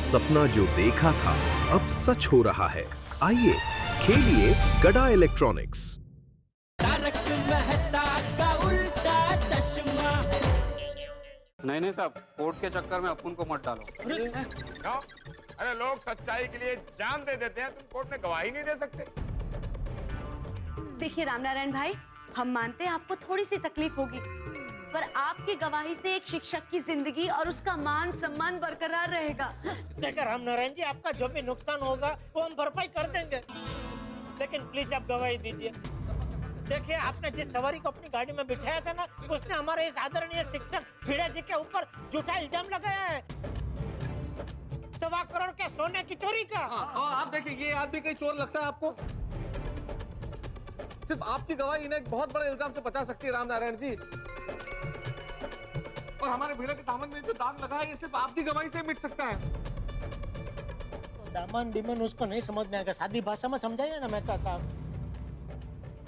सपना जो देखा था अब सच हो रहा है। आइए खेलिए गड़ा इलेक्ट्रॉनिक्स। नहीं साहब, कोर्ट के चक्कर में अपन को मत डालो। क्यों? अरे लोग सच्चाई के लिए जान दे देते हैं, तुम कोर्ट में गवाही नहीं दे सकते? देखिए रामनारायण भाई, हम मानते हैं आपको थोड़ी सी तकलीफ होगी, पर आपकी गवाही से एक शिक्षक की जिंदगी और उसका मान सम्मान बरकरार रहेगा। देखिए रामनारायण जी, आपका जो भी नुकसान होगा वो हम भरपाई कर देंगे, लेकिन प्लीज आप गवाही दीजिए। देखिए, आपने जिस सवारी को अपनी गाड़ी में बिठाया था ना, उसने हमारे इस आदरणीय शिक्षक भिड़े जी के ऊपर झूठा इल्जाम लगाया है, 1.25 करोड़ के सोने की चोरी का। आप देखिए, ये आदमी कहीं चोर लगता है आपको? सिर्फ आपकी गवाही इन्हें एक बहुत बड़े इल्जाम से बचा सकती है रामनारायण जी। और हमारे भिड़े के दामन में जो दाग लगा है, ये सिर्फ आपकी गवाही से मिट सकता है। दामन डिमन उसको नहीं समझ में आएगा, सादी भाषा में समझाइए ना मेहता साहब।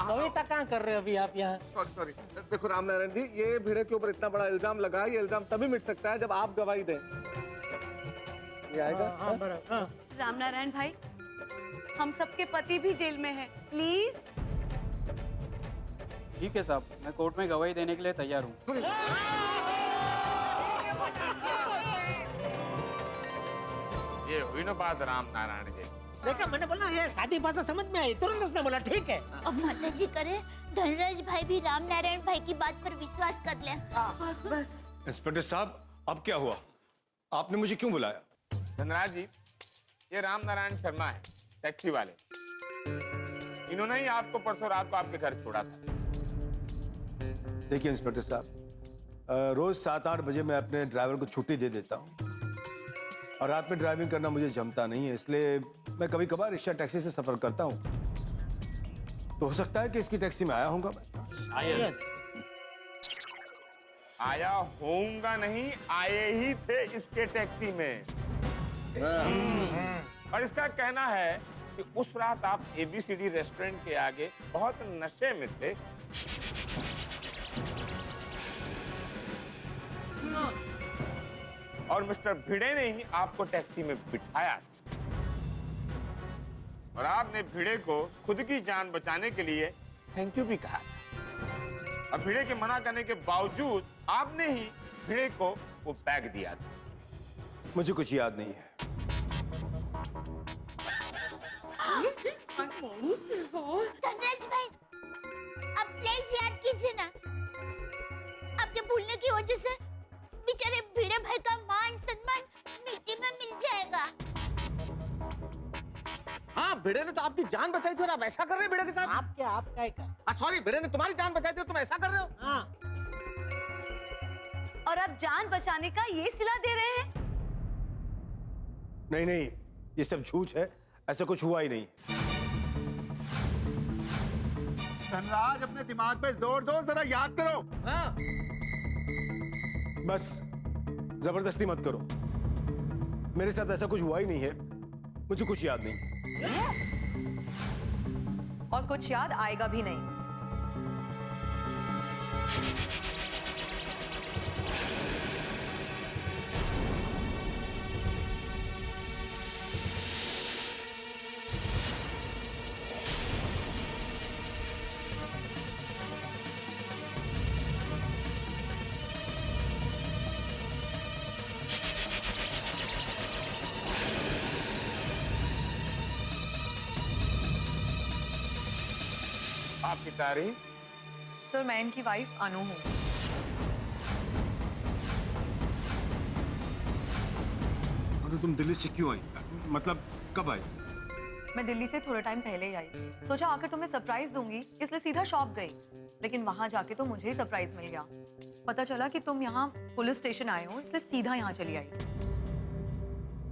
कविता कहाँ कर रहे हो अभी आप यहाँ? सॉरी, देखो रामनारायण जी, ये भिड़े के ऊपर इतना बड़ा इल्जाम लगा है, ये इल्जाम तभी मिट सकता है जब आप गवाही दें। ये आएगा? हाँ। रामनारायण भाई, हम सबके पति भी जेल में हैं, प्लीज। ठीक है साहब, मैं कोर्ट में गवाही देने के लिए तैयार हूँ। ये हुई ना बात रामनारायण जी। देखा, मैंने बोला ये सादी भाषा समझ में आई, तुरंत उसने बोला ठीक है। अब माता जी करे, धनराज भाई भी रामनारायण भाई की बात पर विश्वास कर ले। बस इंस्पेक्टर साहब, अब क्या हुआ? आपने मुझे क्यों बुलाया? धनराज जी, ये रामनारायण शर्मा है, टैक्सी वाले। इन्होंने ही आपको परसों रात को आपके घर छोड़ा था। देखिए इंस्पेक्टर साहब, रोज 7-8 बजे मैं अपने ड्राइवर को छुट्टी दे देता हूँ और रात में ड्राइविंग करना मुझे जमता नहीं है, इसलिए मैं कभी कभार रिक्शा टैक्सी से सफर करता हूँ। तो हो सकता है कि इसकी टैक्सी में आया होऊंगा मैं। आया होऊंगा नहीं, आए ही थे इसके टैक्सी में। और इसका कहना है कि उस रात आप एबीसीडी रेस्टोरेंट के आगे बहुत नशे में थे। और मिस्टर भिड़े ने ही आपको टैक्सी में बिठाया था। और आपने भिड़े को खुद की जान बचाने के लिए थैंक यू भी कहा था। और भिड़े के मना करने के बावजूद आपने ही भिड़े को वो बैग दिया था। मुझे कुछ याद नहीं है। धनराज भाई, अब प्लीज याद कीजिए ना, आपके भूलने की वजह से बेचारे भिड़े भाई का मान सम्मान मिट्टी में मिल जाएगा। हाँ, भिड़े ने तो आपकी जान बचाई थी और आप ऐसा कर रहे हैं भिड़े के साथ? आपका क्या? सॉरी, भिड़े ने तुम्हारी जान बचाई थी और तुम ऐसा कर रहे हो? हाँ। और अब जान बचाने का ये सिला दे रहे हैं? नहीं, ये सब झूठ है, ऐसा कुछ हुआ ही नहीं। धनराज, अपने दिमाग पे जोर दो, जरा याद करो। हाँ। बस जबरदस्ती मत करो, मेरे साथ ऐसा कुछ हुआ ही नहीं है, मुझे कुछ याद नहीं। और कुछ याद आएगा भी नहीं। आपकी तारीफ? सर, मैं इनकी वाइफ अनु हूँ। अरे तुम दिल्ली से क्यों आई? मतलब कब आई? मैं दिल्ली से थोड़ा टाइम पहले ही आई। सोचा आकर तुम्हें सरप्राइज दूंगी, इसलिए सीधा शॉप गई। लेकिन वहां जाके तो मुझे ही सरप्राइज मिल गया। पता चला कि तुम यहाँ पुलिस स्टेशन आए हो, इसलिए सीधा यहाँ चली आई।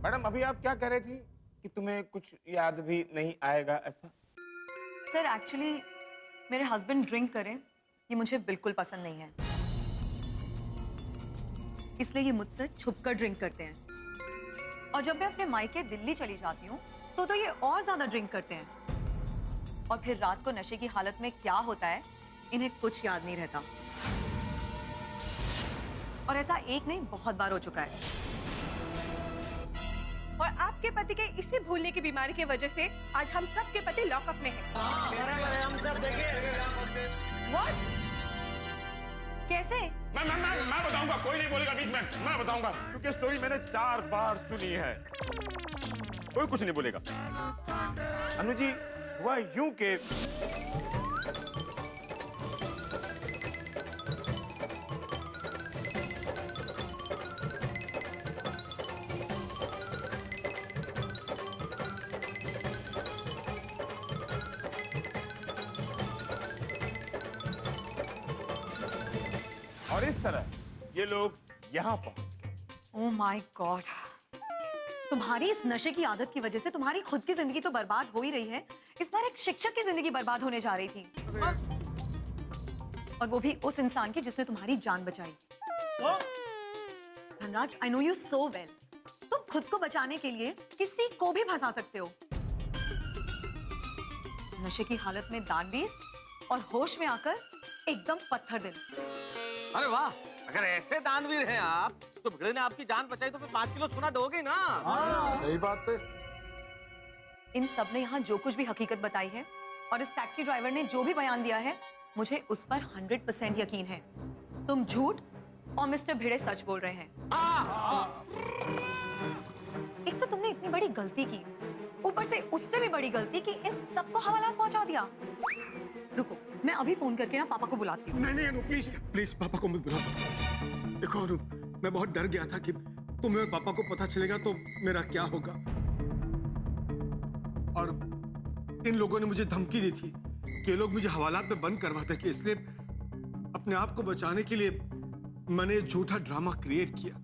मैडम, अभी आप क्या कह रही थी कि तुम्हें कुछ याद भी नहीं आएगा, ऐसा? सर, एक्चुअली मेरे हस्बैंड ड्रिंक करें ये मुझे बिल्कुल पसंद नहीं है, इसलिए ये मुझसे छुपकर ड्रिंक करते हैं। और जब मैं अपने मायके दिल्ली चली जाती हूँ तो ये और ज्यादा ड्रिंक करते हैं। और फिर रात को नशे की हालत में क्या होता है इन्हें कुछ याद नहीं रहता। और ऐसा एक नहीं बहुत बार हो चुका है। और पति के इसी भूलने की बीमारी की वजह से आज हम सब के पति लॉकअप में हैं। हम सब What? कैसे? मैं बताऊंगा, कोई नहीं बोलेगा बीच में, मैं बताऊंगा क्योंकि स्टोरी मैंने 4 बार सुनी है। कोई कुछ नहीं बोलेगा। अनु जी, हुआ यूं के और इस तरह ये लोग यहाँ पहुंच। ओह माय गॉड, तुम्हारी इस नशे की आदत की वजह से तुम्हारी खुद की जिंदगी तो बर्बाद हो ही रही है, इस बार एक शिक्षक की जिंदगी बर्बाद होने जा रही थी। और वो भी उस इंसान की जिसने तुम्हारी जान बचाई। Dhanraj, I know you so well, तुम खुद को बचाने के लिए किसी को भी फंसा सकते हो। नशे की हालत में दानवीर और होश में आकर एकदम पत्थर दिल। अरे वाह, अगर ऐसे दानवीर हैं आप तो भिड़े ने आपकी जान बचाई तो फिर 5 किलो सोना दोगे ना। सही बात है। इन सब ने यहाँ जो कुछ भी हकीकत बताई है और इस टैक्सी ड्राइवर ने जो भी बयान दिया है, मुझे उस पर 100% यकीन है। तुम झूठ और मिस्टर भिड़े सच बोल रहे हैं। एक तो तुमने इतनी बड़ी गलती की, ऊपर से उससे भी बड़ी गलती कि इन सबको हवालात पहुंचा दिया। रुको, मैं अभी फोन करके ना पापा को बुलाती हूँ। नहीं अनु, प्लीज प्लीज पापा को मत बुला। देखो अनु, मैं बहुत डर गया था कि तुम्हें और पापा को पता चलेगा तो मेरा क्या होगा। और इन लोगों ने मुझे धमकी दी थी कि ये लोग मुझे हवालात में बंद करवा देंगे, इसलिए अपने आप को बचाने के लिए मैंने ये झूठा ड्रामा क्रिएट किया।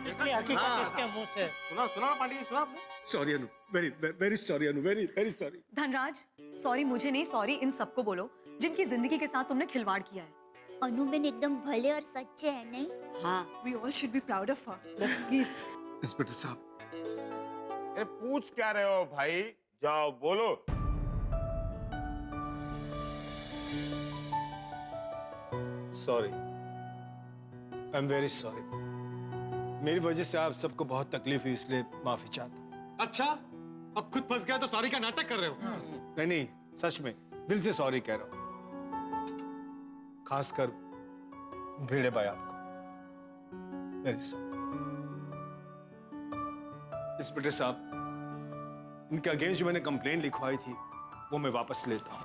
निकली हकीकत इसके मुंह से। सुना पांडे जी, सुना आपने? Sorry Anu, very very sorry Anu, very very sorry. Dhanraj, sorry मुझे नहीं, सॉरी इन सबको बोलो जिनकी जिंदगी के साथ तुमने खिलवाड़ किया है। अनु बेन एकदम भले और सच्चे हैं, नहीं? हाँ, we all should be proud of her. Inspector साहब, अरे पूछ क्या रहे हो भाई, जाओ बोलो। Sorry, I am very sorry. मेरी वजह से आप सबको बहुत तकलीफ हुई, इसलिए माफी चाहता हूँ। अच्छा, अब खुद फंस गया तो सॉरी का नाटक कर रहे हो? नहीं, सच में दिल से सॉरी कह रहा हूँ, खासकर भिड़े भाई आपको। Very sorry. इंस्पेक्टर साहब, इनके अगेंस्ट जो मैंने कंप्लेन लिखवाई थी वो मैं वापस लेता हूँ।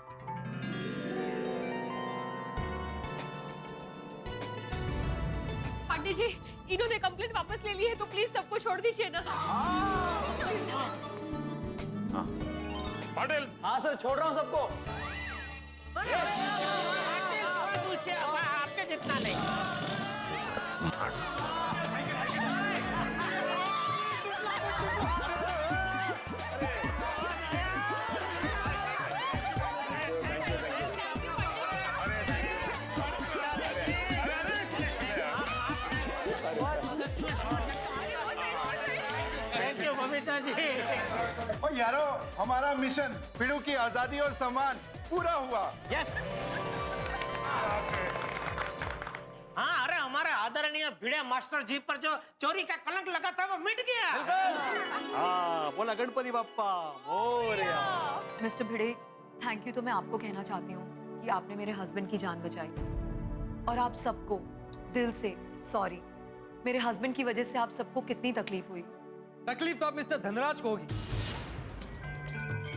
पांडे जी, इन्होंने कंप्लेंट वापस ले ली है तो प्लीज सबको छोड़ दीजिए ना। पाटिल। हाँ सर, छोड़ रहा हूँ सबको। आपके जितना नहीं। Thank you Babita ji. और यारो, हमारा मिशन भिड़ू की आजादी और सम्मान पूरा हुआ। यस। हाँ, अरे हमारे आदरणीय भिड़े मास्टर जी पर जो चोरी का कलंक लगा था वो मिट गया। हाँ, बोला Ganpati Bappa Morya. Mister Bhide, thank you तो मैं आपको कहना चाहती हूँ कि आपने मेरे हस्बैंड की जान बचाई। और आप सबको दिल से सॉरी। मेरे हस्बैंड की वजह से आप सबको कितनी तकलीफ हुई। तकलीफ तो अब मिस्टर धनराज को होगी।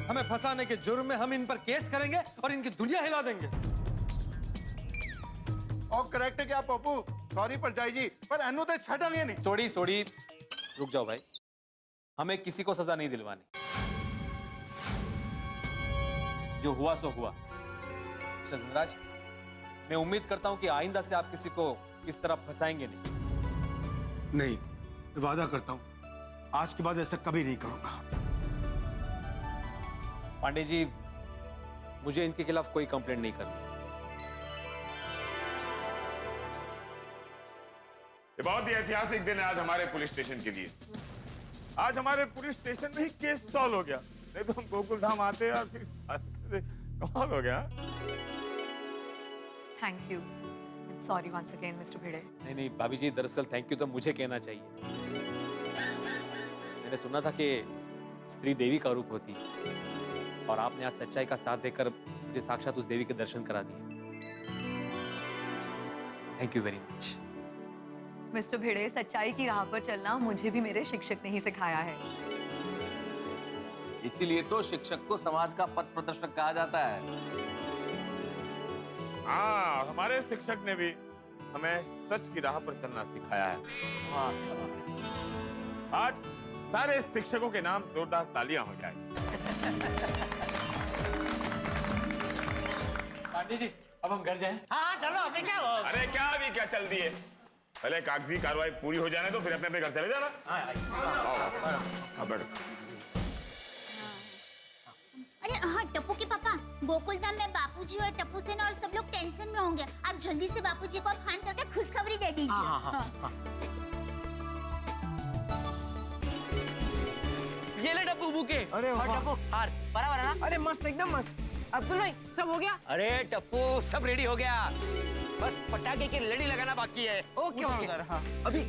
हमें फंसाने के जुर्म में हम इन पर केस करेंगे और इनकी दुनिया हिला देंगे। और करेक्ट है क्या पप्पू? सॉरी पर जाई जी, पर अनु तो छटा नहीं। सोड़ी रुक जाओ भाई, हमें किसी को सजा नहीं दिलवानी। जो हुआ सो हुआ। मिस्टर धनराज, मैं उम्मीद करता हूं कि आइंदा से आप किसी को इस तरह फंसाएंगे नहीं, वादा करता हूँ आज के बाद ऐसा कभी नहीं करूंगा। पांडे जी, मुझे इनके खिलाफ कोई कंप्लेंट नहीं करनी। ये बहुत ही ऐतिहासिक दिन है आज हमारे पुलिस स्टेशन के लिए। आज हमारे पुलिस स्टेशन में ही केस सॉल्व हो गया, नहीं तो हम गोकुल धाम आते और फिर कमाल हो गया। Thank you, sorry once again mister Bhide. नहीं भाभी जी, दरअसल थैंक यू तो मुझे कहना चाहिए। मैंने सुना था कि स्त्री देवी का रूप होती है और आपने आज सच्चाई का साथ देकर मुझे साक्षात उस देवी के दर्शन करा दिए। Thank you very much. Mister Bhide, सच्चाई की राह पर चलना मुझे भी मेरे शिक्षक ने ही सिखाया है। इसीलिए तो शिक्षक को समाज का पथ प्रदर्शक कहा जाता है। हाँ, हमारे शिक्षक ने भी हमें सच की राह पर चलना सिखाया है। आज सारे शिक्षकों के नाम जोरदार तालियां हो जाए। पांडे जी, अब हम घर जाएं? हाँ चलो, अभी क्या हो? अरे क्या अभी क्या चल दिए, पहले कागजी कार्रवाई पूरी हो जाने तो फिर अपने अपने घर चले जाना। आओ, बैठो। अरे हाँ टप्पू के पापा, गोकुलधाम में बापूजी और टप्पू सेन और सब लोग टेंशन में होंगे। आप जल्दी से बापूजी को फोन करके खुशखबरी दे दीजिए। ये ले टप्पू बुके। अरे और वाह। टप्पू हार बराबर है ना? अरे मस्त, एकदम मस्त। अब्दुल भाई, सब हो गया? अरे टप्पू सब रेडी हो गया, बस पटाखे की लड़ी लगाना बाकी है। Okay okay. हाँ अभी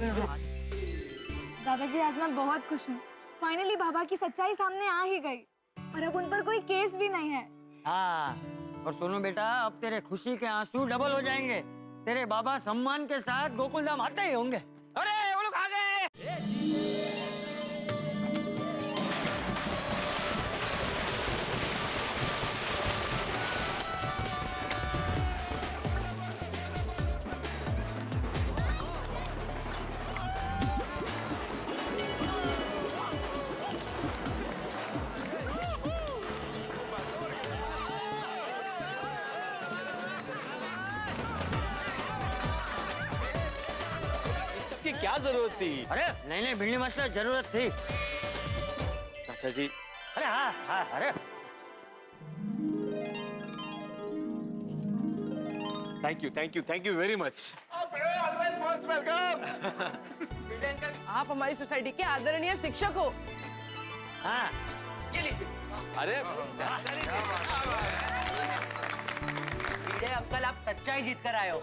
दादाजी, आज मैं बहुत खुश हूँ। फाइनली बाबा की सच्चाई सामने आ ही गई और अब उन पर कोई केस भी नहीं है। हाँ, और सुनो बेटा, अब तेरे खुशी के आंसू डबल हो जाएंगे। तेरे बाबा सम्मान के साथ गोकुलधाम आते ही होंगे। अरे वो लोग आ गए। इसकी क्या जरूरत थी? अरे नहीं नहीं, भिड़नी मास्टर जरूरत थी। चाचा जी, अरे हाँ हाँ, अरे थैंक यू वेरी मच। आप हमारी सोसाइटी के आदरणीय शिक्षक हो। हाँ, अरे ये अंकल आप सच्चाई जीत कर आए हो।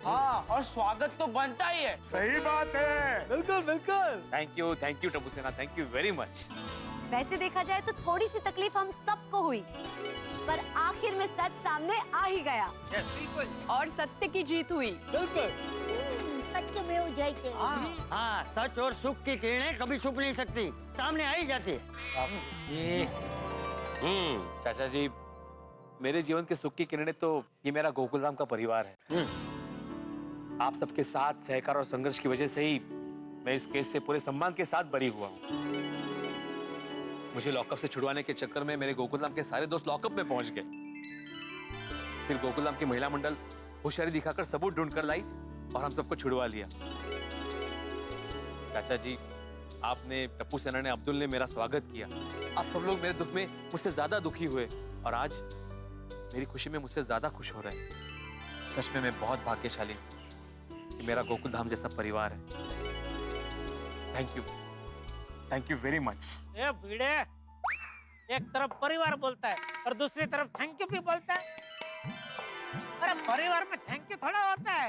हाँ, और स्वागत तो बनता ही है। सही बात है। बिल्कुल बिल्कुल। थैंक यू टप्पू सेना, थैंक यू वेरी मच। वैसे देखा जाए तो थोड़ी सी तकलीफ हम सबको हुई, पर आखिर में सच सामने आ ही गया। और सत्य की जीत हुई। बिल्कुल। सत्य में हो जाते। हाँ, सच और सुख की किरणें कभी छुप नहीं सकती, सामने आ ही जाती है। चाचा जी, मेरे जीवन के सुख की किरणें तो ये मेरा गोकुलधाम का परिवार है। आप सबके साथ सहकार और संघर्ष की वजह से ही मैं इस केस से पूरे सम्मान के साथ बरी हुआ हूँ। मुझे लॉकअप से छुड़वाने के चक्कर में मेरे गोकुलधाम के सारे दोस्त लॉकअप में पहुंच गए। फिर गोकुलधाम की महिला मंडल होशियारी दिखाकर सबूत ढूंढ कर लाई और हम सबको छुड़वा लिया। चाचा जी, आपने, टप्पू सेना ने, अब्दुल ने मेरा स्वागत किया। आप सब लोग मेरे दुख में मुझसे ज्यादा दुखी हुए और आज मेरी खुशी में मुझसे ज्यादा खुश हो रहे हैं। सच में मैं बहुत भाग्यशाली हूँ कि मेरा गोकुलधाम जैसा परिवार है। Thank you very much. ये भिड़े, एक तरफ परिवार बोलता है और दूसरी तरफ थैंक यू भी बोलता है। अरे परिवार में थैंक यू थोड़ा होता है।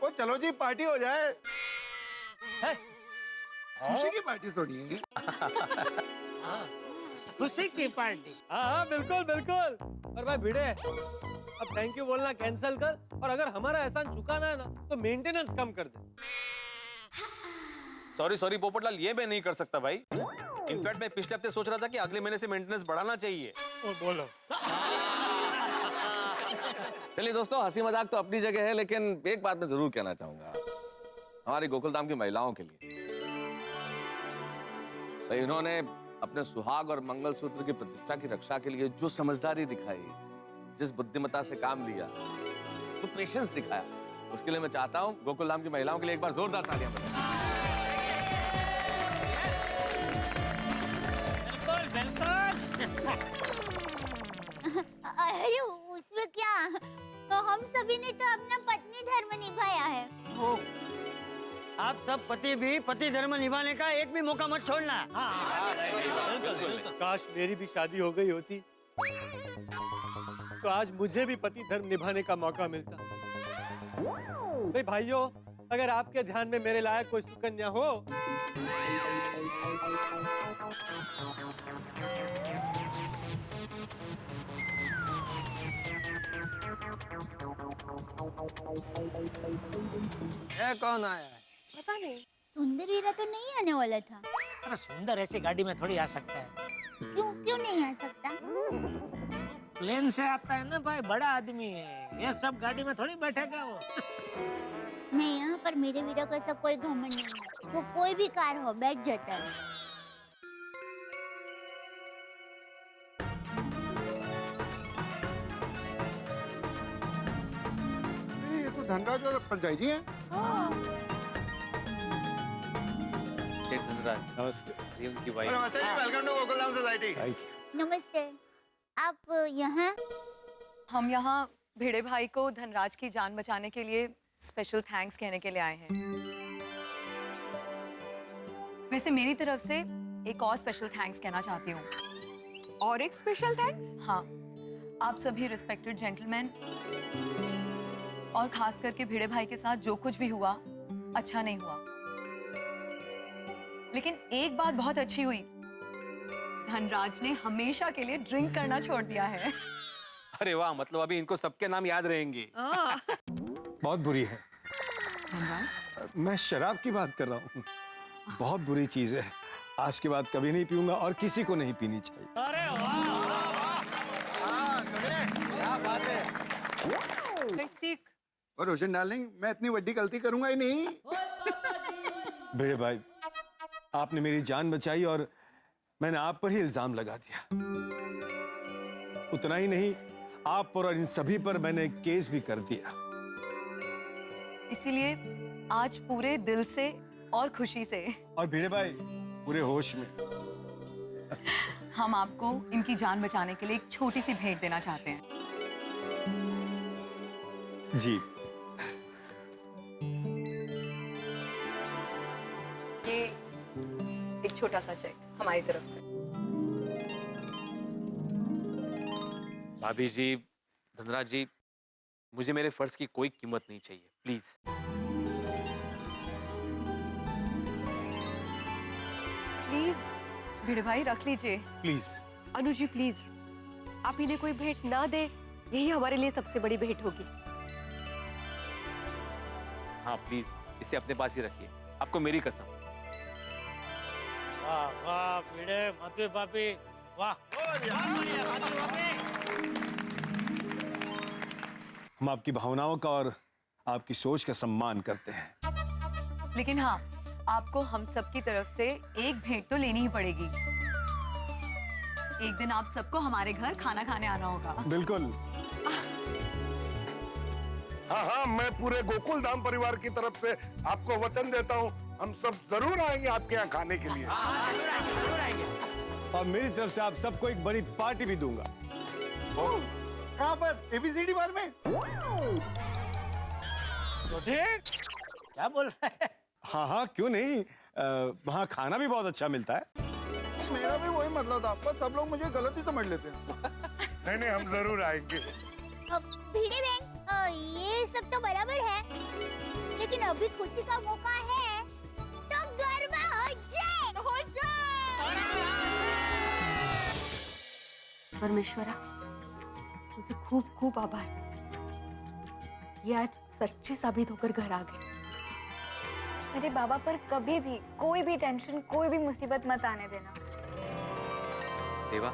ओ चलो जी, पार्टी हो जाए। खुशी की पार्टी सुनिए। खुशी की पार्टी। हाँ हाँ बिल्कुल बिल्कुल। और भाई भिड़े, अब थैंक यू बोलना कैंसिल कर, और अगर हमारा एहसान चुकाना है ना तो मेंटेनेंस कम कर दे। सॉरी पोपटलाल, ये मैं नहीं कर सकता भाई। इनफैक्ट मैं पिछले हफ्ते सोच रहा था कि अगले महीने से मेंटेनेंस बढ़ाना चाहिए। बोलो। चलिए दोस्तों, हंसी मजाक तो अपनी जगह है, लेकिन एक बात मैं जरूर कहना चाहूंगा हमारी गोकुलधाम की महिलाओं के लिए। तो इन्होंने अपने सुहाग और मंगलसूत्र की प्रतिष्ठा की रक्षा के लिए जो समझदारी दिखाई, जिस बुद्धिमत्ता से काम लिया, जो पेशेंस दिखाया, उसके लिए मैं चाहता हूं गोकुलधाम की महिलाओं के लिए एक बार जोरदार तालियां बजाएं। अरे उसमें क्या, तो हम सभी ने तो अपना पत्नी धर्म निभाया है। आप सब पति भी पति धर्म निभाने का एक भी मौका मत छोड़ना। काश मेरी भी शादी हो गई होती तो आज मुझे भी पति धर्म निभाने का मौका मिलता। भाइयों, अगर आपके ध्यान में मेरे लायक कोई सुकन्या हो ये कौन आया है? पता नहीं। सुंदर हीरा तो नहीं आने वाला था। अरे सुंदर ऐसी गाड़ी में थोड़ी आ सकता है। क्यों क्यों नहीं आ सकता? प्लेन से आता है ना भाई, बड़ा आदमी है, ये सब गाड़ी में थोड़ी बैठेगा वो। नहीं, यहाँ पर मेरे वीरा को ऐसा कोई घमंड नहीं है। वो कोई भी कार हो बैठ जाता है। ये तो धनराज और पंचायत जी हैं। धनराज नमस्ते। ये उनकी वाइफ। नमस्ते जी, welcome to Gokuldham society. Thank you. नमस्ते। आप यहाँ? हम यहाँ भिड़े भाई को धनराज की जान बचाने के लिए स्पेशल थैंक्स कहने के लिए आए हैं। वैसे मेरी तरफ से एक और स्पेशल थैंक्स कहना चाहती हूँ। और एक स्पेशल थैंक्स? हाँ, आप सभी रिस्पेक्टेड जेंटलमैन और खास करके भिड़े भाई के साथ जो कुछ भी हुआ अच्छा नहीं हुआ, लेकिन एक बात बहुत अच्छी हुई, धनराज ने हमेशा के लिए ड्रिंक करना छोड़ दिया है। अरे वाह, मतलब अभी इनको सबके नाम याद रहेंगे। बहुत बुरी है। धनराज, मैं शराब की बात कर रहा हूँ। बहुत बुरी चीज है। आज के बाद कभी नहीं पीऊंगा और किसी को नहीं पीनी चाहिए। अरे क्या बात है। सीख। और रोशन डार्लिंग, मैं इतनी बड़ी गलती करूंगा ही नहीं। भिड़े भाई, आपने मेरी जान बचाई और मैंने आप पर ही इल्जाम लगा दिया। उतना ही नहीं, आप पर और इन सभी पर मैंने केस भी कर दिया। इसीलिए आज पूरे दिल से और खुशी से और भिड़े भाई पूरे होश में हम आपको इनकी जान बचाने के लिए एक छोटी सी भेंट देना चाहते हैं। जी। ये एक छोटा सा चेक हमारी तरफ से। भाभी जी, धनराज जी, मुझे मेरे फर्ज की कोई कीमत नहीं चाहिए, प्लीज। प्लीज भिड़े भाई रख लीजिए। प्लीज। अनु जी प्लीज, आप इन्हें कोई भेंट ना दे, यही हमारे लिए सबसे बड़ी भेंट होगी। हाँ प्लीज, इसे अपने पास ही रखिए, आपको मेरी कसम। वाह वाह भिड़े माधवी भाभी, वाह। हम आपकी भावनाओं का और आपकी सोच का सम्मान करते हैं। लेकिन हाँ, आपको हम सब की तरफ से एक भेंट तो लेनी ही पड़ेगी। एक दिन आप सबको हमारे घर खाना खाने आना होगा। बिल्कुल। हाँ हाँ, मैं पूरे गोकुलधाम परिवार की तरफ से आपको वचन देता हूँ, हम सब जरूर आएंगे आपके यहाँ खाने के लिए। और मेरी तरफ से आप सबको एक बड़ी पार्टी भी दूंगा। कहाँ पर? ABCD बार में? तो ठीक, क्या बोल रहे हैं? हाँ हाँ, क्यों नहीं, वहाँ खाना भी बहुत अच्छा मिलता है। मेरा भी वही मतलब था, पर सब लोग मुझे गलत ही समझ लेते हैं। नहीं नहीं, हम जरूर आएंगे। भिड़े बहन, ये सब तो बराबर है, लेकिन अभी खुशी का मौका है, तो गरबा हो जाए। परमेश्वरा, तुझे खूब खूब आभार। ये आज सच्चे साबित होकर घर आ गए। मेरे बाबा पर कभी भी कोई भी टेंशन, कोई भी मुसीबत मत आने देना। देवा,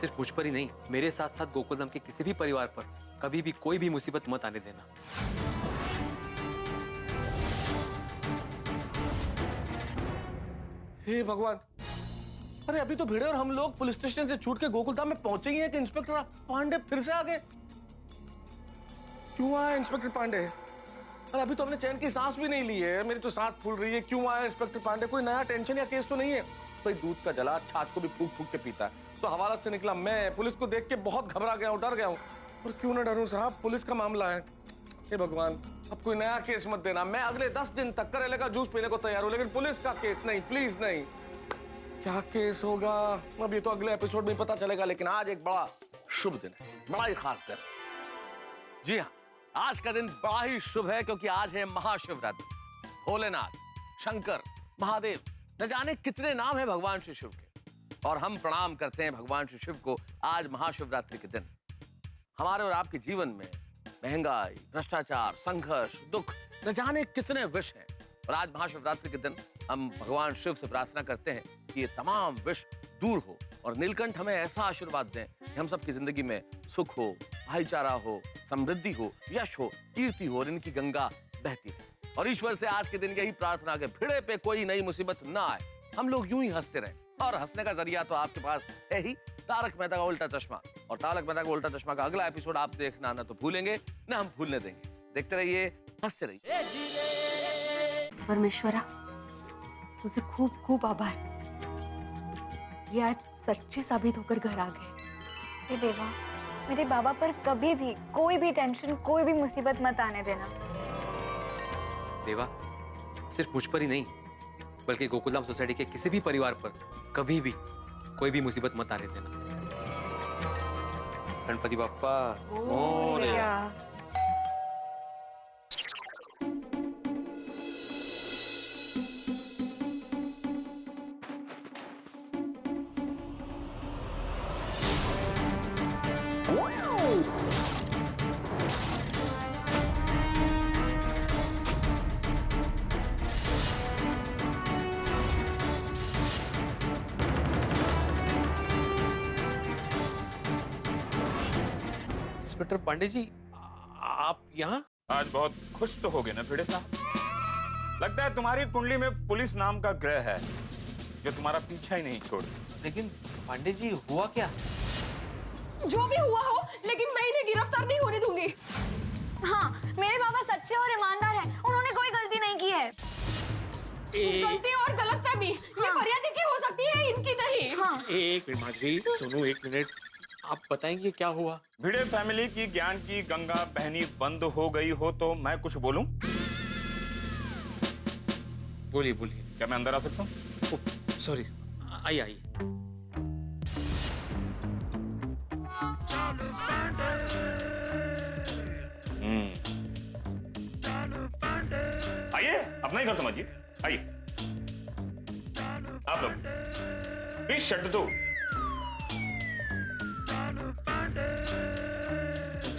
सिर्फ मुझ पर ही नहीं, मेरे साथ साथ गोकुलधाम के किसी भी परिवार पर कभी भी कोई भी मुसीबत मत आने देना। हे भगवान, अरे अभी तो भिड़े और हम लोग पुलिस स्टेशन से छूट के गोकुलधाम में पहुंचे ही हैं कि इंस्पेक्टर पांडे फिर से आ गए। क्यों आया इंस्पेक्टर पांडे? अरे अभी तो हमने चैन की सांस भी नहीं ली है, मेरी तो सांस फूल रही है। क्यों आया इंस्पेक्टर पांडे? कोई नया टेंशन या केस तो नहीं है? भाई दूध का जला छाछ को भी फूक फूक के पीता है, तो हवालात से निकला मैं पुलिस को देख के बहुत घबरा गया हूँ, डर गया हूँ। और क्यों ना डरूं साहब, पुलिस का मामला है। हे भगवान, अब कोई नया केस मत देना। मैं अगले 10 दिन तक करेले का जूस पीने को तैयार हूँ, लेकिन पुलिस का केस नहीं, प्लीज नहीं। क्या केस होगा अब ये तो अगले एपिसोड में पता चलेगा, लेकिन आज एक बड़ा शुभ दिन है, बड़ा ही खास दिन। जी हाँ, आज का दिन बड़ा ही शुभ है क्योंकि आज है महाशिवरात्रि। भोलेनाथ, शंकर, महादेव, न जाने कितने नाम हैं भगवान श्री शिव के, और हम प्रणाम करते हैं भगवान श्री शिव को आज महाशिवरात्रि के दिन। हमारे और आपके जीवन में महंगाई, भ्रष्टाचार, संघर्ष, दुख, न जाने कितने विष हैं, और आज महाशिवरात्रि के दिन हम भगवान शिव से प्रार्थना करते हैं कि ये तमाम विष दूर हो और नीलकंठ हमें ऐसा आशीर्वाद दें कि हम सबकी जिंदगी में सुख हो, भाईचारा हो, समृद्धि हो, यश हो, कीर्ति हो और इनकी गंगा बहती रहे। और ईश्वर से आज के दिन यही प्रार्थना के भिड़े पे कोई नई मुसीबत ना आए, हम लोग यूं ही हंसते रहें। और हंसने का जरिया तो आपके पास है ही, तारक मेहता का उल्टा चश्मा। और तारक मेहता का उल्टा चश्मा का अगला एपिसोड आप देखना ना तो भूलेंगे ना हम भूलने देंगे। देखते रहिए, हंसते रहिए। परमेश्वरा, तुझे खूप खूप आभार, ये आज सच्चे साबित होकर घर आ गए। हे देवा, मेरे बाबा पर कभी भी कोई भी टेंशन, कोई भी मुसीबत मत आने देना। देवा, सिर्फ मुझ पर ही नहीं बल्कि गोकुलधाम सोसाइटी के किसी भी परिवार पर कभी भी कोई भी मुसीबत मत आने देना। गणपति बप्पा मोरया। इंस्पेक्टर पांडे जी, आप यहाँ? आज बहुत खुश तो हो गए ना भिड़े साहब? लगता है तुम्हारी कुंडली में पुलिस नाम का ग्रह है जो तुम्हारा पीछा ही नहीं छोड़। लेकिन पांडे जी, हुआ क्या? जो भी हुआ हो, लेकिन मैं इन्हें गिरफ्तार नहीं होने दूंगी। हाँ, मेरे बाबा सच्चे और ईमानदार हैं, उन्होंने कोई गलती नहीं की है। गलती और गलतफहमी ये फरियादी की हो सकती है, इनकी नहीं। हाँ। एक मिनट माधुरी, सुनो एक मिनट, आप बताएंगे क्या हुआ? भिड़े फैमिली की ज्ञान की गंगा बहनी बंद हो गई हो तो मैं कुछ बोलूं? बोलिए बोलिए। क्या मैं अंदर आ सकता हूँ? सॉरी, आइए आइए। आइए, अपना ही घर समझिए, आइए। आप लोग प्लीज शट दो।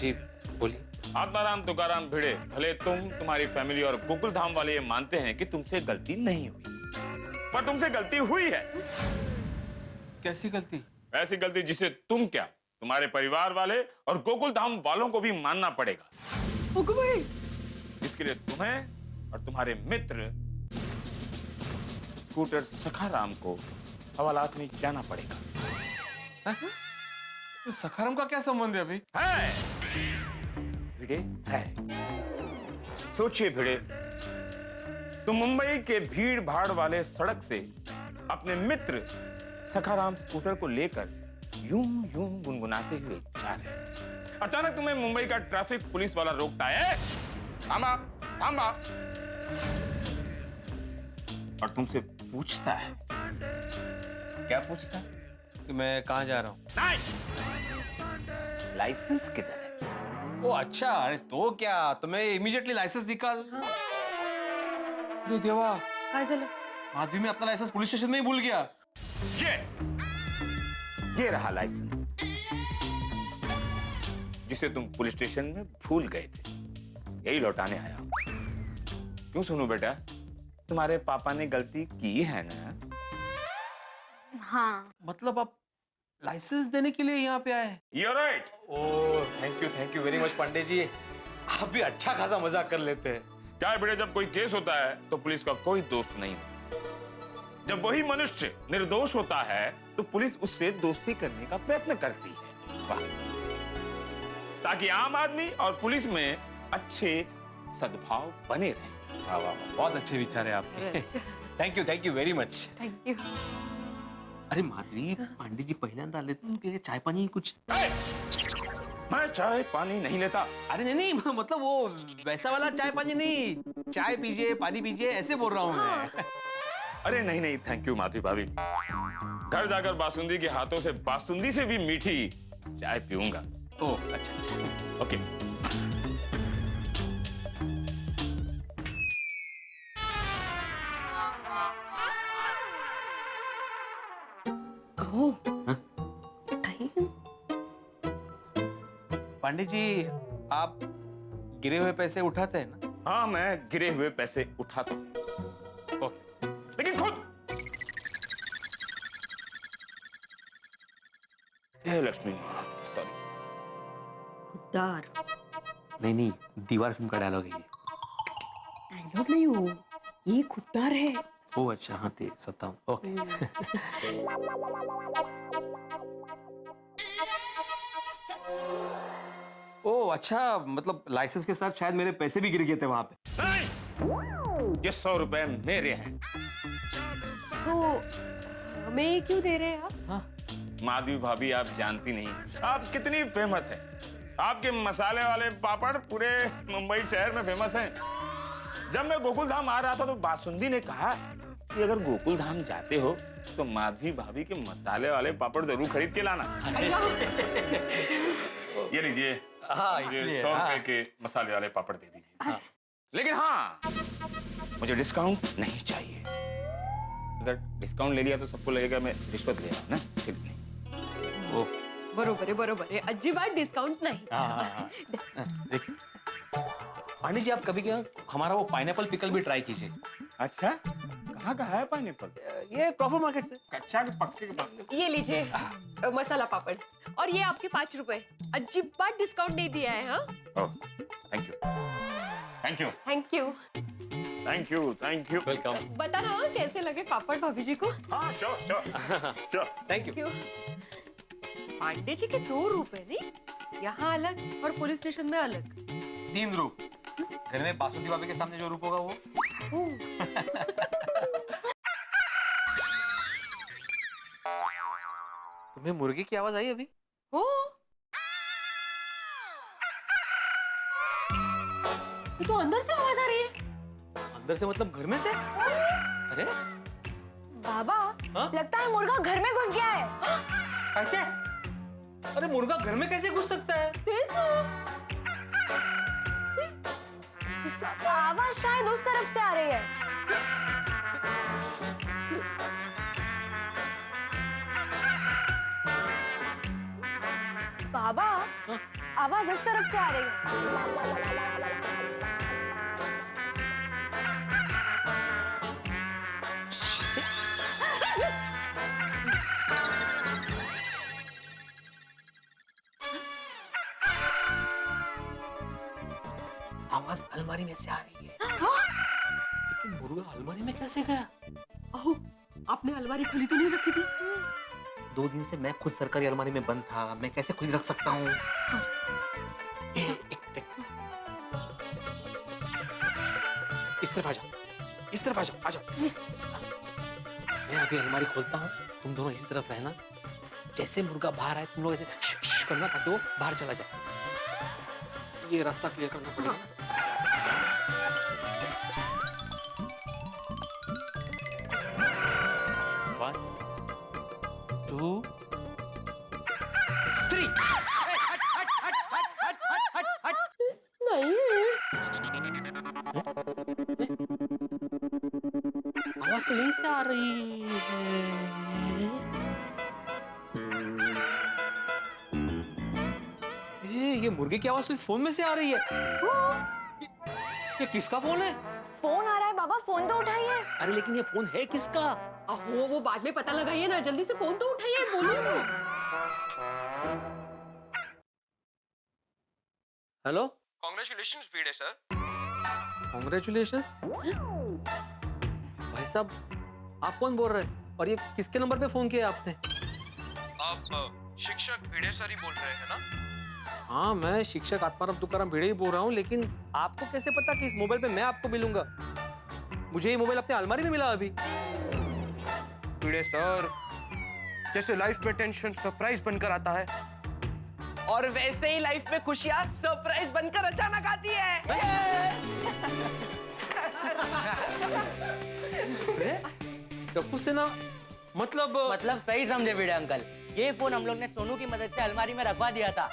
जी बोलिए। आत्माराम तुकाराम भिड़े, भले तुम्हारी फैमिली और गोकुल धाम वाले ये मानते हैं कि तुमसे गलती नहीं हुई, पर तुमसे गलती हुई है। कैसी गलती? ऐसी गलती जिसे तुम क्या, तुम्हारे परिवार वाले और गोकुल धाम वालों को भी मानना पड़ेगा। जिसके लिए तुम्हें और तुम्हारे मित्र स्कूटर सखाराम को हवालात में जाना पड़ेगा। तो सखाराम का क्या संबंध है अभी? है भिड़े, है। सोचिए भिड़े, तुम मुंबई के भीड़ भाड़ वाले सड़क से अपने मित्र सखाराम स्कूटर को लेकर यूं यूं गुनगुनाते हुए जा रहे हैं। अचानक तुम्हें मुंबई का ट्रैफिक पुलिस वाला रोकता है, थामा थामा, और तुमसे पूछता है। क्या पूछता है? कि मैं कहाँ जा रहा हूँ? नहीं, लाइसेंस किधर है? ओ अच्छा, अरे तो क्या, तुम्हें इमीडिएटली लाइसेंस निकाल। अरे देवा, माधवी में अपना लाइसेंस पुलिस स्टेशन में ही भूल गया। ये रहा लाइसेंस जिसे तुम पुलिस स्टेशन में भूल गए थे, यही लौटाने आया। क्यों सुनू बेटा, तुम्हारे पापा ने गलती की है ना? हाँ। मतलब आप लाइसेंस देने के लिए यहाँ पे आए? You're right. Oh, thank you very much Pandey ji. आप भी अच्छा खासा मजाक कर लेते हैं। क्या है बेटे, जब कोई केस होता है तो पुलिस का कोई दोस्त नहीं होता। जब वही मनुष्य निर्दोष होता है तो पुलिस उससे दोस्ती करने का प्रयत्न करती है। वाह, ताकि आम आदमी और पुलिस में अच्छे सद्भाव बने रहे। वाह वाह, बहुत अच्छे विचार है आपके। Thank you very much. Thank you. अरे माधवी, पांडे जी पहिल्यांदा आले, उनके लिए चाय पानी कुछ? मैं चाय पानी नहीं लेता। अरे नहीं, मतलब वो वैसा वाला चाय पानी नहीं, चाय पीजिए पानी पीजिए ऐसे बोल रहा हूँ मैं। अरे नहीं, थैंक यू माधवी भाभी। घर जाकर बासुंदी के हाथों से बासुंदी से भी मीठी चाय पीऊंगा। ओह अच्छा। ओके। उठो। उठाइए। पांडे जी, आप गिरे हुए पैसे उठाते हैं ना? हाँ, मैं गिरे हुए पैसे उठाता हूँ, लेकिन खुद। हे लक्ष्मी, सॉरी। खुददार। नहीं, दीवार फिल्म का डायलॉग है ये। डायलॉग नहीं हो, ये खुददार है। ओ अच्छा, हाँ ते सोता हूँ। ओके। ओ अच्छा, मतलब लाइसेंस के साथ शायद मेरे पैसे भी गिर गए थे वहां पे। नहीं, ये 100 रुपए मेरे हैं। तो हमें क्यों दे रहे हैं आप? हाँ। माधवी भाभी, आप जानती नहीं आप कितनी फेमस है। आपके मसाले वाले पापड़ पूरे मुंबई शहर में फेमस हैं। जब मैं गोकुल धाम आ रहा था तो बासुंदी ने कहा कि अगर गोकुल धाम जाते हो तो माधवी भाभी के मसाले वाले पापड़ जरूर खरीद के लाना। ये लीजिए, हाँ, इसलिए 100 रुपए के मसाले वाले पापड़ दे दीजिए। हाँ। लेकिन हाँ, मुझे डिस्काउंट नहीं चाहिए। अगर डिस्काउंट ले लिया तो सबको लगेगा मैं रिश्वत ले रहा हूँ ना, इसलिए। ओ बरोबर है। अजिबात डिस्काउंट नहीं। देखिए पांडे जी, आप कभी क्या हमारा वो पाइनएप्पल पिकल भी ट्राई कीजिए। अच्छा, कहाँ का है पाइनएप्पल? ये क्रॉफर्ड मार्केट से। कच्चा के पक्के के पक्के। ये लीजिए मसाला पापड़, और ये आपके 5 रुपए। अजिबात डिस्काउंट नहीं दिया है। हाँ, oh, thank you, thank you, thank you. Thank you, thank you. Welcome. बताना कैसे लगे पापड़ भाभी जी को? हाँ, sure. Thank you. Pandey ji के 2 रुपए नहीं, यहाँ अलग और पुलिस स्टेशन में अलग। 3 रूप। घर में बासुंदी भाभी के सामने जो रूप होगा वो। तुम्हें मुर्गी की आवाज आई अभी? हो, ये तो अंदर से आवाज आ रही है। अंदर से मतलब घर में से? अरे बाबा, हाँ? लगता है मुर्गा घर में घुस गया है। कहते? अरे मुर्गा घर में कैसे घुस सकता है? तेज ना। आवाज शायद उस तरफ से आ रही है। बाबा, आवाज इस तरफ से आ रही है। आवाज अलमारी में से आ रही है। लेकिन मुर्गा अलमारी में कैसे गया? ओह, आपने अलमारी खुली तो नहीं रखी थी? 2 दिन से मैं खुद सरकारी अलमारी में बंद था, मैं कैसे खुली रख सकता हूँ? इस तरफ आ जाओ, इस तरफ आ जाओ, आ जाओ। मैं अभी अलमारी खोलता हूँ, तुम दोनों इस तरफ रहना। जैसे मुर्गा बाहर आए तुम लोग ऐसे श करना ताकि वो बाहर चला जाए। ये रास्ता क्लियर करना पड़ेगा। One, 2, 3। नहीं, आवाज तो यहीं से आ रही है। ये मुर्गे की आवाज तो इस फोन में से आ रही है। ये किसका फोन है? फोन आ रहा है बाबा, फोन तो उठाइए। अरे लेकिन ये फोन है किसका? अहो, वो बाद में पता लगाइए ना, जल्दी से फोन तो उठाइए, बोलिए तो। हेलो, कांग्रेचुलेशंस भिड़े सर। कांग्रेचुलेशंस। भाई साहब, आप कौन बोल रहे हैं और ये किसके नंबर पे फोन किया आपने? आप शिक्षक भिड़े सर ही बोल रहे हैं ना? हाँ, मैं शिक्षक आत्माराम तुकाराम भिड़े ही बोल रहा हूँ, लेकिन आपको कैसे पता कि इस मोबाइल पे मैं आपको मिलूंगा? मुझे ये मोबाइल अपने अलमारी में मिला अभी। भिड़े सर, जैसे लाइफ में टेंशन सरप्राइज बनकर आता है, और वैसे ही लाइफ में खुशियां सरप्राइज बनकर अचानक आती है। टप्पू से ना मतलब सही समझे भिड़े अंकल, ये फोन हम लोग ने सोनू की मदद से अलमारी में रखवा दिया था।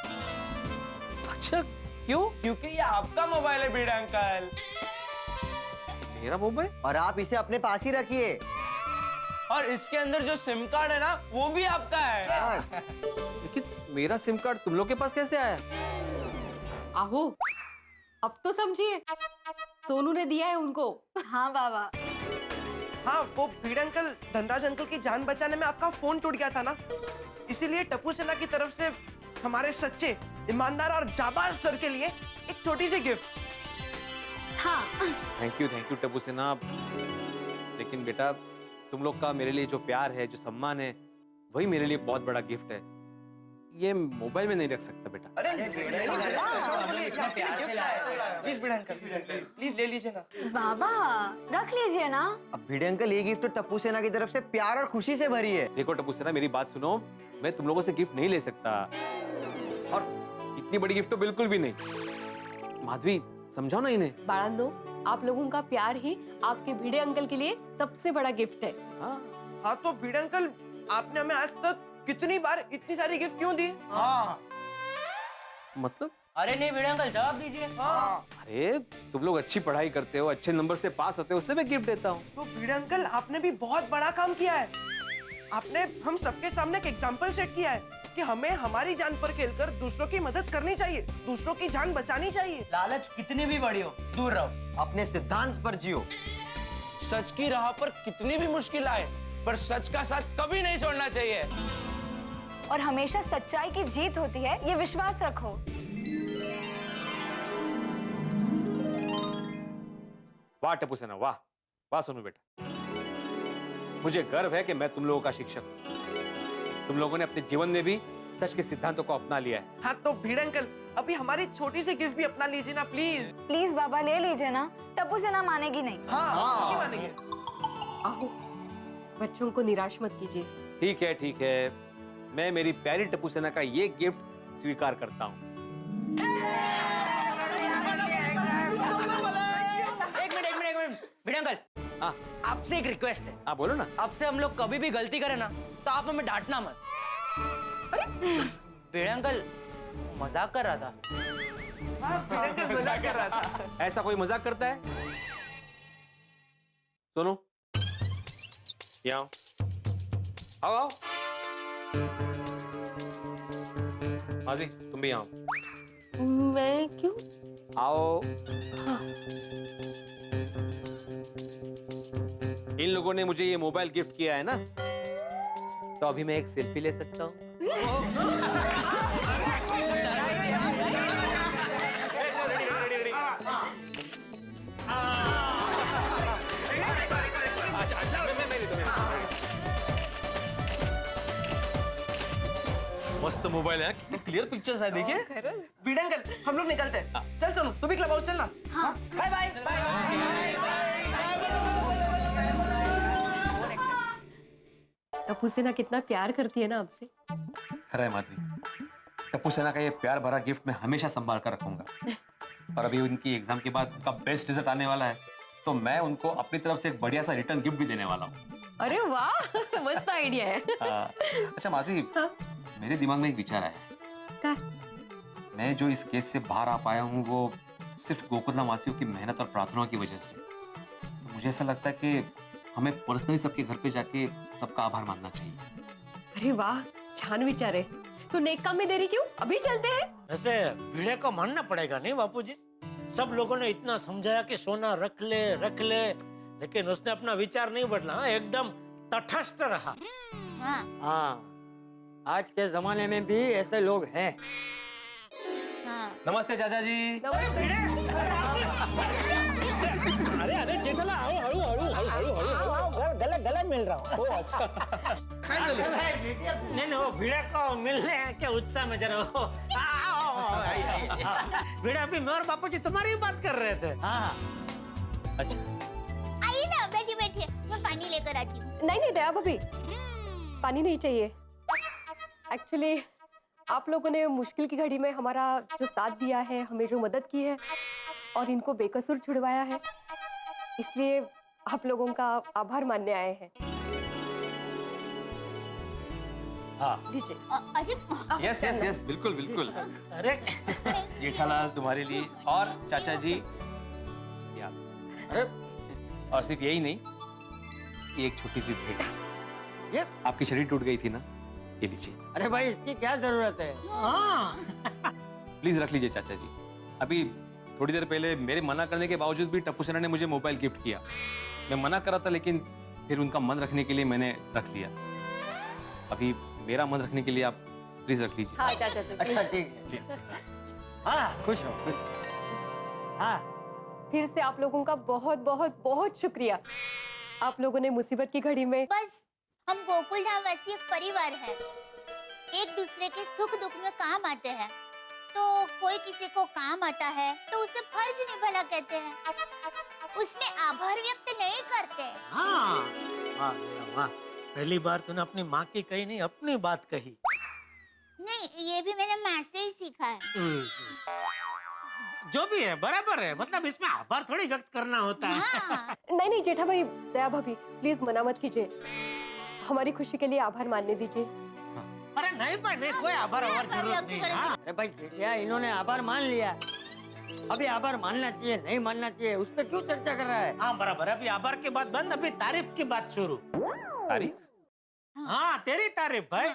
अच्छा, क्यों? क्योंकि ये आपका मोबाइल है भिड़े अंकल। मेरा मोबाइल? और आप इसे अपने पास ही रखिए। और इसके अंदर जो सिम कार्ड है ना वो भी आपका है। लेकिन मेरा सिम कार्ड तुम लोग के पास कैसे आया? आहो, अब तो समझिए, सोनू ने दिया है उनको। हाँ बाबा। हाँ, वो भीड़ अंकल धनराज अंकल की जान बचाने में आपका फोन टूट गया था ना, इसीलिए टप्पू सेना की तरफ से हमारे सच्चे, ईमानदार और जाबाज सर के लिए एक छोटी सी गिफ्ट। हाँ। थैंक यू टप्पू सेना। लेकिन बेटा, तुम लोग का मेरे लिए जो प्यार है, जो सम्मान है, वही मेरे लिए बहुत बड़ा गिफ्ट है। ये मोबाइल में नहीं रख सकता बेटा। अरे प्लीज भीड़ अंकल, प्लीज ले लीजिए ना। बाबा रख लीजिए ना। अब भीड़ अंकल, ये गिफ्ट तो टप्पू सेना की तरफ से प्यार और खुशी से भरी है। देखो टप्पू सेना, मेरी बात सुनो, मैं तुम लोगों से गिफ्ट नहीं ले सकता, और इतनी बड़ी गिफ्ट तो बिल्कुल भी नहीं। माधवी, समझाओ ना इन्हें। बाळांनो, आप लोगों का प्यार ही आपके भिड़े अंकल के लिए सबसे बड़ा गिफ्ट है। हाँ तो भीड़ अंकल, आपने हमें आज तक कितनी बार इतनी सारी गिफ्ट क्यों दी? हाँ। मतलब? अरे नहीं भीड़ अंकल, जवाब दीजिए। हाँ। अरे तुम लोग अच्छी पढ़ाई करते हो, अच्छे नंबर से पास होते हो, उसने मैं गिफ्ट देता हूँ। तो भीड़ अंकल, आपने भी बहुत बड़ा काम किया है। आपने हम सबके सामने एक एग्जाम्पल सेट किया है कि हमें हमारी जान पर खेलकर दूसरों की मदद करनी चाहिए, दूसरों की जान बचानी चाहिए। लालच कितनी भी बड़ी हो, दूर रहो, अपने सिद्धांत पर जियो। सच की राह पर कितनी भी मुश्किल आए, पर सच का साथ कभी नहीं छोड़ना चाहिए। और हमेशा सच्चाई की जीत होती है, ये विश्वास रखो। वाह टप्पू सेना, वाह वाह सोनू बेटा, मुझे गर्व है कि मैं तुम लोगों का शिक्षक हूं। तुम लोगों ने अपने जीवन में भी सच के सिद्धांतों को अपना लिया है। हाँ तो भीड़ अंकल, अभी हमारी छोटी सी गिफ्ट भी अपना लीजिए ना प्लीज। प्लीज बाबा ले लीजिए ना, टप्पू सेना मानेगी नहीं। हाँ, नहीं मानेंगे। आहो, बच्चों को निराश मत कीजिए। ठीक है, मैं मेरी प्यारी टप्पू सेना का ये गिफ्ट स्वीकार करता हूँ। एक मिनट भीड़ अंकल, हाँ आपसे एक रिक्वेस्ट है। हाँ बोलो ना। आपसे हम लोग कभी भी गलती करें ना तो आप हमें डांटना मत। भीड़ अंकल मजाक कर रहा था। भीड़ अंकल मजाक कर रहा था। ऐसा कोई मजाक करता है? सोनू, यहाँ आओ। आओ माधवी, तुम भी आओ। मैं क्यों? आओ। हाँ। इन लोगों ने मुझे ये मोबाइल गिफ्ट किया है ना, तो अभी मैं एक सेल्फी ले सकता हूँ? मस्त मोबाइल है, कितनी क्लियर पिक्चर्स है, देखिए। भीड़ अंकल, हम लोग निकलते हैं। चल सोनू, तू भी क्लब हाउस चलना। हाँ। Bye bye. टप्पू सेना कितना प्यार करती है ना आपसे। खरा है माधवी, टप्पू सेना का ये प्यार भरा गिफ्ट मैं हमेशा संभाल कर रखूंगा। और अभी उनकी एग्जाम के बाद उनका बेस्ट रिजल्ट आने वाला है, तो मैं उनको अपनी तरफ से एक बढ़िया सा रिटर्न गिफ्ट भी देने वाला हूँ। अरे वाह, मस्त आइडिया है। अच्छा माधवी, मेरे दिमाग में एक विचार आया। क्या? मैं जो इस केस से बाहर आ पाया हूँ वो सिर्फ गोकुलधाम वासियों की मेहनत और प्रार्थनाओं की वजह से। तो मुझे ऐसा लगता है कि हमें पर्सनली सबके घर पे जाके सबका आभार मानना चाहिए। अरे वाह, छान विचार है। तो नेक काम में देरी क्यों? अभी चलते हैं। वैसे भीड़े को मानना पड़ेगा नहीं बापूजी? सब लोगों ने इतना समझाया कि सोना रख ले, लेकिन उसने अपना विचार नहीं बदला, एकदम तटस्थ रहा। हाँ, आज के जमाने में भी ऐसे लोग हैं। नमस्ते चाचा जी। अरे जेठला, आओ, गले मिल रहा हूँ। अच्छा। नहीं वो भीड़ा को मिलने के उत्साह में जरा हो। भीड़ा, अभी मैं और बापू जी तुम्हारी बात कर रहे थे। हाँ। अच्छा, आइए ना, बैठिए, मैं पानी लेकर आती हूँ। नहीं दया भाभी, पानी नहीं चाहिए। एक्चुअली आप लोगों ने मुश्किल की घड़ी में हमारा जो साथ दिया है, हमें जो मदद की है और इनको बेकसूर छुड़वाया है, इसलिए आप लोगों का आभार मानने आए हैं। हाँ। अरे यस, बिल्कुल। अरे जेठालाल तुम्हारे लिए, और चाचा जी अरे, और सिर्फ यही नहीं, ये एक छोटी सी भेंट। ये आपकी छड़ी टूट गई थी ना, ये लीजिए। अरे भाई इसकी क्या जरूरत है? प्लीज रख लीजिए चाचा जी। अभी थोड़ी देर पहले मेरे मना करने के बावजूद भी टप्पू सेना ने मुझे मोबाइल गिफ्ट किया। मैं मना कर रहा था, लेकिन फिर उनका मन रखने के लिए मैंने रख लिया। अभी मेरा मन रखने के लिए आप प्लीज रख लीजिए। हाँ चाचा जी। अच्छा ठीक है। हाँ खुश हो, खुश हो। हाँ फिर से आप लोगों का बहुत बहुत बहुत शुक्रिया। आप लोगों ने मुसीबत की घड़ी में बस हम गोकुल धाम वैसी एक परिवार है, एक दूसरे के सुख दुख में काम आते हैं। तो कोई किसी को काम आता है तो उसे फर्ज निभाना कहते हैं, उसमें आभार व्यक्त नहीं करते। हाँ वाह वाह, पहली बार तूने अपनी माँ की कही नहीं, अपनी बात कही। नहीं, ये भी मैंने माँ से ही सीखा है। जो भी है बराबर है, मतलब इसमें आभार थोड़ी व्यक्त करना होता है। नहीं नहीं जेठा भाई, दया भाभी प्लीज मना मत कीजिए, हमारी खुशी के लिए आभार मानने दीजिए। अरे नहीं भाई नहीं, कोई आभार और जरूरत नहीं। हाँ? अरे भाई जेठिया, इन्होंने आभार मान लिया, अभी आभार मानना चाहिए नहीं मानना चाहिए उस पर क्यों चर्चा कर रहा है? हाँ बराबर, अभी आभार की बात बंद, अभी तारीफ की बात शुरू। तारीफ? हाँ तेरी तारीफ भाई।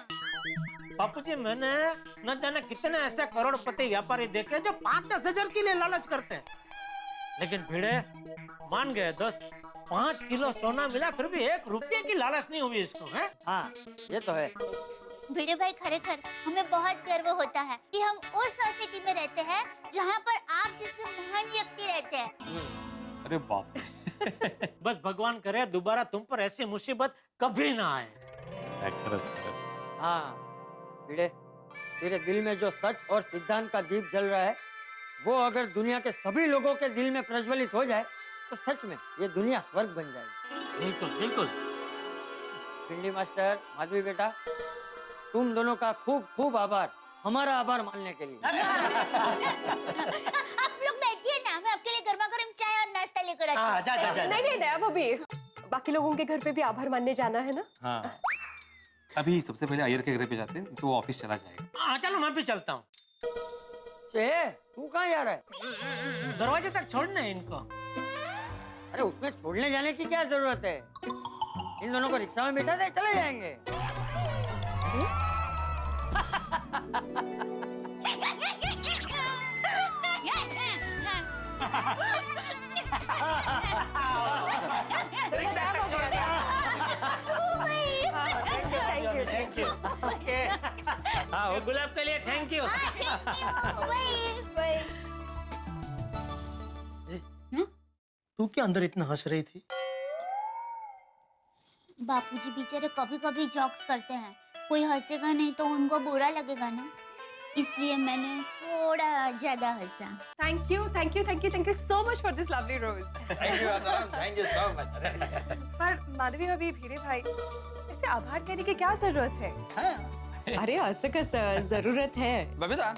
बापूजी, मैंने न जाने कितने ऐसे करोड़पति व्यापारी देखे जो 5-10 हजार के लिए लालच करते हैं, लेकिन भिड़े मान गए दोस्त। 5 किलो सोना मिला फिर भी 1 रुपये की लालच नहीं हुई इसको। है हाँ ये तो है। भिड़े भाई, खरेखर हमें बहुत गर्व होता है कि हम उस सोसाइटी में रहते हैं जहाँ पर आप जैसे महान व्यक्ति रहते हैं। अरे बाप बस भगवान करे दोबारा तुम पर ऐसी मुसीबत कभी ना आए। हाँ भिड़े, तेरे दिल में जो सच और सिद्धांत का दीप जल रहा है, वो अगर दुनिया के सभी लोगों के दिल में प्रज्वलित हो जाए तो सच में ये दुनिया स्वर्ग बन जाएगी। बिल्कुल बिल्कुल। भिंडी मास्टर, माधवी बेटा, तुम दोनों का खूब खूब आभार, हमारा आभार मानने के लिए। आप लोग बैठिए ना, मैं आपके लिए गर्मा गर्म चाय और नाश्ता लेकर आती हूँ। जा। नहीं नहीं दया भाभी, बाकी लोगों के घर पे भी आभार मानने जाना है ना। हाँ, अभी सबसे पहले अय्यर के घर पे जाते हैं तो वो ऑफिस चला जाएगा। हाँ चलो, मैं भी चलता हूँ। तू कहाँ जा रहा है? दरवाजे तक छोड़ना है इनको। अरे उसमें छोड़ने जाने की क्या जरूरत है? इन दोनों को रिक्शा में बिठा दे, चले जाएंगे। Thank you. ओके। हाँ, वो गुलाब के लिए थैंक यू। तू क्या अंदर इतना हंस रही थी? बापूजी बेचारे कभी कभी जॉक्स करते हैं, कोई हंसेगा नहीं तो उनको बुरा लगेगा ना, इसलिए मैंने थोड़ा ज्यादा हंसा। Thank you so much for this lovely rose. Thank you Aataram, thank you so much. पर माधवी भाभी, भिड़े भाई, ऐसे आभार कहने की क्या जरूरत है? अरे ऐसे का जरूरत है बबीता,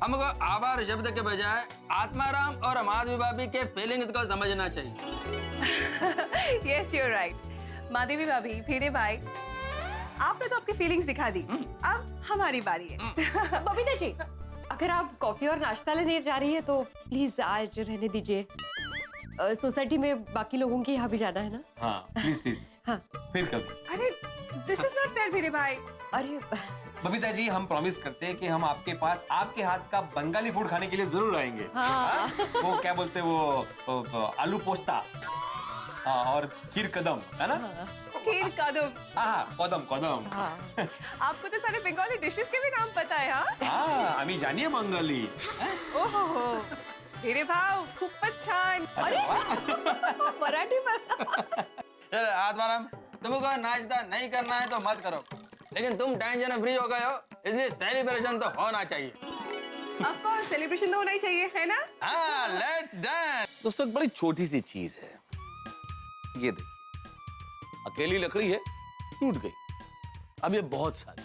हमको आभार शब्द के बजाय आत्माराम और माधवी भाभी के फीलिंग्स को समझना चाहिए। Yes you are right. Madhavi भाभी, भिड़े भाई, आपने तो आपकी फीलिंग्स दिखा दी, अब हमारी बारी है। बबीता जी, अगर आप कॉफी और नाश्ता लेने जा रही है तो प्लीज आज रहने दीजिए, सोसाइटी में बाकी लोगों के यहाँ भी जाना है ना। हाँ प्लीज प्लीज। हाँ फिर कभी। अरे दिस इज नॉट फेयर भिड़े भाई। अरे बबीता जी, हम प्रॉमिस करते हैं कि हम आपके पास आपके हाथ का बंगाली फूड खाने के लिए जरूर आएंगे। हाँ। वो क्या बोलते हैं, वो आलू पोस्ता और खीर कदम, है ना? खीर कदम। हाँ कदम कदम। आपको तो सारे बंगाली डिशेस के भी नाम पता है। हाँ, आम्ही जानिए बंगाली। ओहो, भिड़े भाऊ खूपच छान। अरे मराठी आत्माराम, तुमको नाश्ता नहीं करना है तो मत करो, लेकिन तुम टेंशन फ्री हो गए हो, इसलिए सेलिब्रेशन तो होना चाहिए। ऑफ कोर्स सेलिब्रेशन तो होना ही चाहिए, है ना? हाँ, लेट्स डांस। दोस्तों, एक बड़ी छोटी सी चीज है, ये देखिए, अकेली लकड़ी है, टूट गई। अब ये बहुत सारी,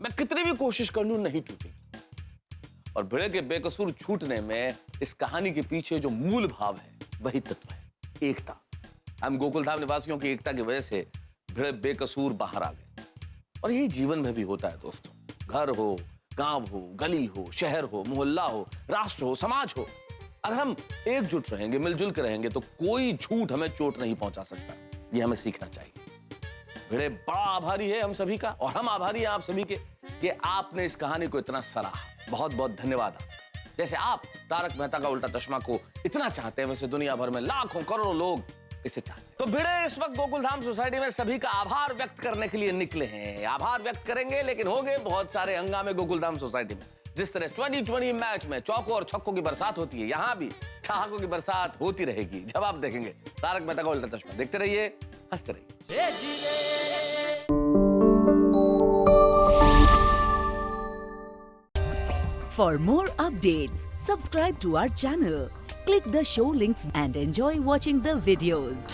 मैं कितनी भी कोशिश कर लूं नहीं टूटेगी। और भिड़े के बेकसूर छूटने में इस कहानी के पीछे जो मूल भाव है वही तत्व है, एकता। हम गोकुल धाम निवासियों की एकता की वजह से भिड़े बेकसूर बाहर आ गए। और यही जीवन में भी होता है दोस्तों, घर हो, गांव हो, गली हो, शहर हो, मोहल्ला हो, राष्ट्र हो, समाज हो, अगर हम एकजुट रहेंगे, मिलजुल कर रहेंगे तो कोई झूठ हमें चोट नहीं पहुंचा सकता। ये हमें सीखना चाहिए। भिड़े बड़ा आभारी है हम सभी का, और हम आभारी हैं आप सभी के कि आपने इस कहानी को इतना सराहा। बहुत बहुत धन्यवाद। जैसे आप तारक मेहता का उल्टा चश्मा को इतना चाहते हैं, वैसे दुनिया भर में लाखों करोड़ों लोग इसे चाहते हैं। तो भिड़े इस वक्त गोकुलधाम सोसाइटी में सभी का आभार व्यक्त करने के लिए निकले हैं। आभार व्यक्त करेंगे, लेकिन होंगे बहुत सारे हंगामे गोकुलधाम सोसाइटी में। जिस तरह 2020 मैच में चौकों और छक्कों की बरसात होती है, यहाँ भी ठहाकों की बरसात होती रहेगी जब आप देखेंगे तारक मेहता का उल्टा चश्मा। देखते रहिए, हंसते रहिए। For more updates, subscribe to our channel, click the show links and enjoy watching the videos.